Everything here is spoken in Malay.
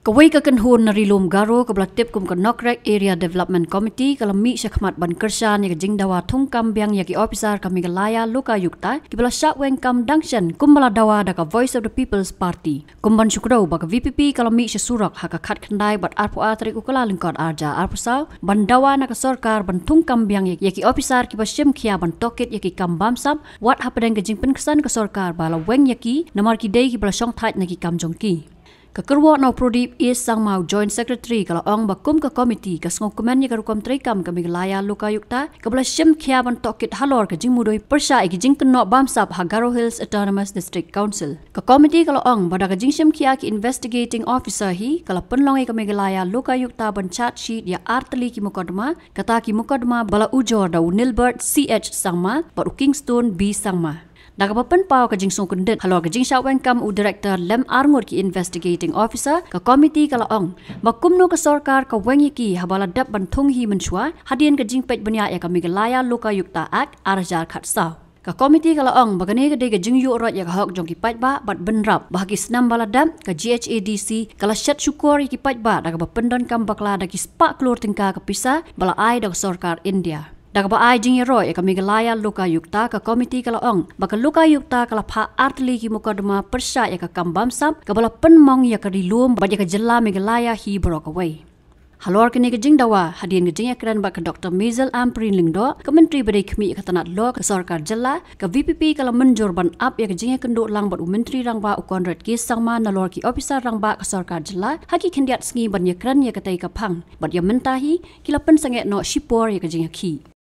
Kawai kakenhun na Ri Lum Garo kablatip kum ka Nokrek Area Development Committee kalami syakmat ban kyrshan ya jingdawa thung biang ya ki ophisar ka Meghalaya luka yukta kibala shakweng kam dangshan kumbala dawa da ka Voice of the People's Party kumban syukrau ba ka VPP kalami syasurak ha ka khat khandai bat arpu atrik ukala lingkot arja arpusau ban dawa na ka sarkar ban thung biang ya ki ophisar ki basyem khia ban tokit ya ki kam bamsam wat hapadeng ka jingpen kesan ka sarkar bala weng ya ki namar ki dei ki bala syong thait na ki kam jongki Kyrwoh na Prodip is sang mau Joint Secretary kalau ong bakum ke komiti ke sengokumen ya karukom trikam ke Meghalaya luka yukta ke belas syem kia ban tokit halor ke jing mudoi persya iki jing tenok bamsap ha Garo Hills Autonomous District Council. Ke komiti kalau ong pada ke jing syem kia ki investigating officer hi kalau penlongi ke Meghalaya luka yukta ban chat sheet ya arteli ki mukadma kata ki mukadma bala ujor da Nilbert CH sangma baru Kingston B sangma. Nagapapan pau ka jing sungkundit halor ka jing syaweng kam u director lem arngur ki investigating officer ka komiti kala ong bakumno ka sarkar ka wengi ki habala dap ban thung hi menchua hadien ka jing pej banya ya ka Meghalaya luka yukta ak arjar khatsau ka komiti kala ong bagane ka de ka jing yu rot ya ka hok jong ki paj ba bat benrap bahagi snam bala dam ka GHADC kala shat syukur ki paj ba daga bapendon kam bakla da ki spa klur tingka ka pisa bala ai da sarkar India Daga ai jing roy ka Meghalaya luka yukta ka komiti kala ong baka luka yukta kala pha artli ki mukadma persya ya ka kambam sam ka bala penmong ya ka Ri Lum ba ya ka jella Meghalaya hi brok away halor kini ka jingdawa hadin ka jing akran ba ka Dr. Mizel Amprin Lingdo ka menteri badai khmi ka tanat lo ka sarkar jella ka VPP kala menjur ban up ya ka jing kendo lang ba menteri rang ba ukon red ki sangma nalor ki ophisar rang ba ka sarkar jella haki khendiat sngi ban ya kran ya ka tai ka phang bat ya mentahi kila pen sange no shipor ya ka jing khi